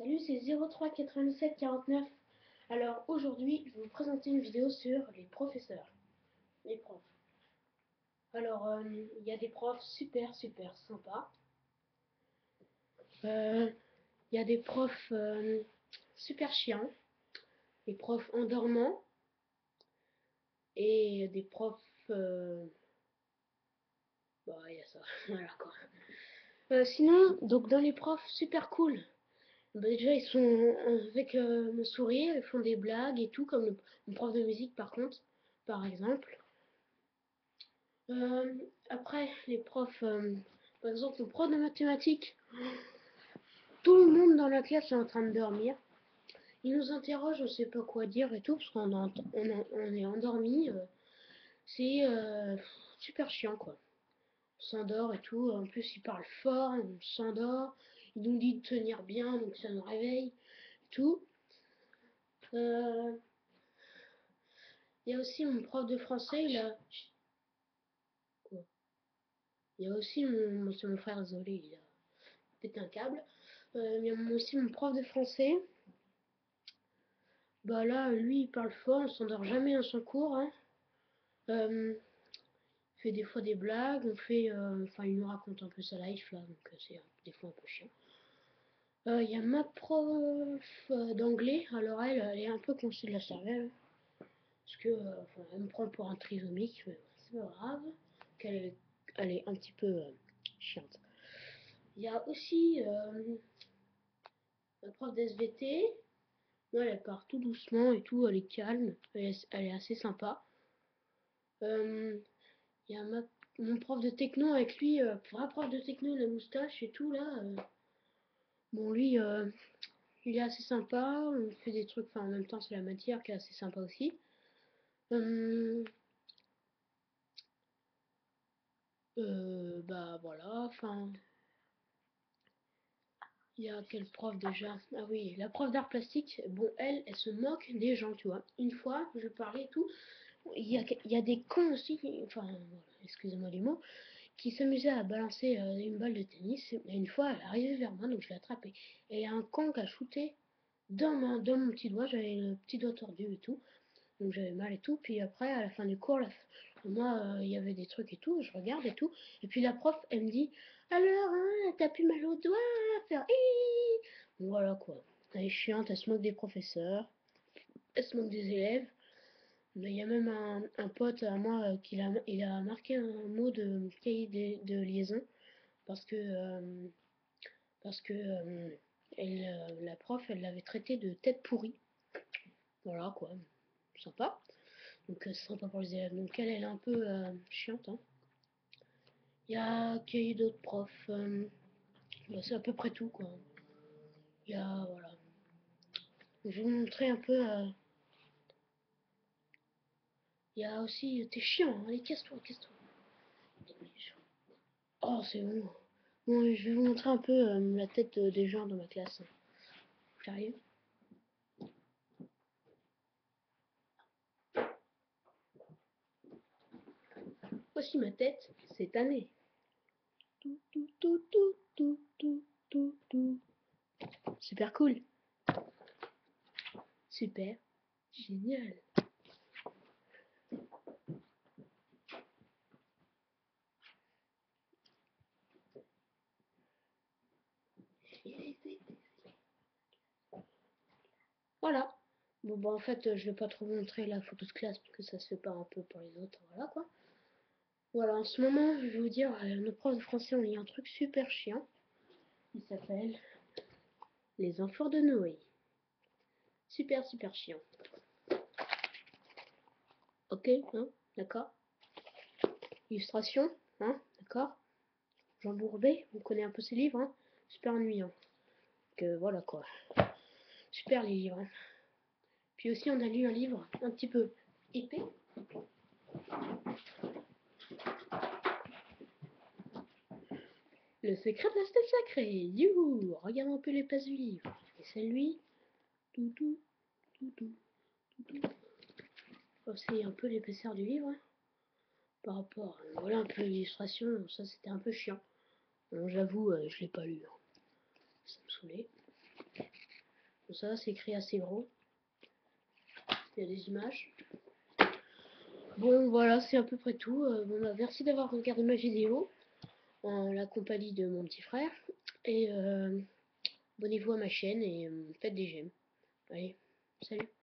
Salut, c'est 03 87 49. Alors aujourd'hui, je vais vous présenter une vidéo sur les professeurs, les profs. Alors, il y a des profs super sympas. Il y a des profs super chiants, des profs endormants et des profs... bah, il y a ça, voilà quoi. Sinon, donc dans les profs super cool, bah, déjà ils sont avec le sourire, ils font des blagues et tout, comme le prof de musique par exemple. Euh, Après, les profs, par exemple, le prof de mathématiques, tout le monde dans la classe est en train de dormir. Il nous interroge, on sait pas quoi dire et tout, parce on est endormi. C'est super chiant, quoi. On s'endort et tout. En plus, il parle fort, on s'endort. Il nous dit de tenir bien, donc ça nous réveille et tout. Euh, Il y a aussi mon prof de français, il a... Quoi? Il y a aussi c'est mon frère, désolé, il a pété un câble. Il y a aussi mon prof de français. Bah là, lui, il parle fort, on s'endort jamais dans son cours, hein. Il fait des fois des blagues, enfin, il nous raconte un peu sa life là, donc c'est des fois un peu chiant. Il y a ma prof d'anglais, alors elle est un peu coincée de la cervelle, parce que, enfin, elle me prend pour un trisomique, mais c'est pas grave, elle est un petit peu chiante. Il y a aussi ma prof d'SVT. Ouais, elle part tout doucement et tout, elle est calme, elle est assez sympa. Il y a mon prof de techno avec lui, vrai prof de techno, la moustache et tout là. Bon, lui, il est assez sympa, on fait des trucs, enfin en même temps, c'est la matière qui est assez sympa aussi. Bah voilà, enfin. Il y a quel prof déjà? Ah oui, la prof d'art plastique, bon, elle se moque des gens, tu vois. Une fois, je parlais et tout, il y a des cons aussi, enfin, voilà, excusez-moi les mots, qui s'amusait à balancer une balle de tennis. Et une fois, elle est arrivée vers moi, donc je l'ai attrapée. Et il y a un con qui a shooté dans mon petit doigt, j'avais le petit doigt tordu et tout, donc j'avais mal et tout. Puis après, à la fin du cours, moi, il y avait des trucs et tout, je regarde et tout. Et puis la prof, elle me dit, alors, hein, t'as plus mal au doigt, faire voilà quoi. Elle est chiante, elle se moque des professeurs, elle se moque des élèves. Mais il y a même un pote à moi il a marqué un mot de cahier de liaison parce que, la prof, elle l'avait traité de tête pourrie. Voilà quoi, sympa. Donc c'est sympa pour les élèves. Donc elle est un peu chiante. Hein. Il y a qui d'autres profs. Bah, c'est à peu près tout quoi. Il y a voilà. Je vais vous montrer un peu. Il y a aussi. T'es chiant, hein. Allez, casse-toi, casse-toi. Oh, c'est bon. Bon, je vais vous montrer un peu la tête des gens dans ma classe. Sérieux. Voici ma tête cette année. Tout, tout, tout, tout, tout, tout, tout, tout. Super cool. Super. Génial. Voilà. Bon, bah en fait, je vais pas trop vous montrer la photo de classe parce que ça se fait pas un peu pour les autres. Voilà quoi. Voilà, en ce moment, je vais vous dire, nos profs de français ont mis un truc super chiant. Il s'appelle Les enfants de Noé. Super chiant. Ok, hein, d'accord. Illustration, hein, d'accord. Jean Bourbet, on connaît un peu ses livres, hein. Super ennuyant. Que voilà quoi. Super les livres. Hein. Puis aussi, on a lu un livre un petit peu épais. Le secret de la stèle sacrée. Youhou, regarde un peu les pages du livre. Et c'est lui. Tout, tout, tout, tout, tout, tout. Oh, c'est un peu l'épaisseur du livre. Hein. Par rapport, voilà un peu l'illustration, ça c'était un peu chiant. J'avoue, je l'ai pas lu. Hein. Ça me saoulait. ça, c'est écrit assez gros. Il y a des images. Bon, voilà, c'est à peu près tout. Bon, bah, merci d'avoir regardé ma vidéo en la compagnie de mon petit frère. Et abonnez-vous à ma chaîne et faites des j'aime. Allez, salut.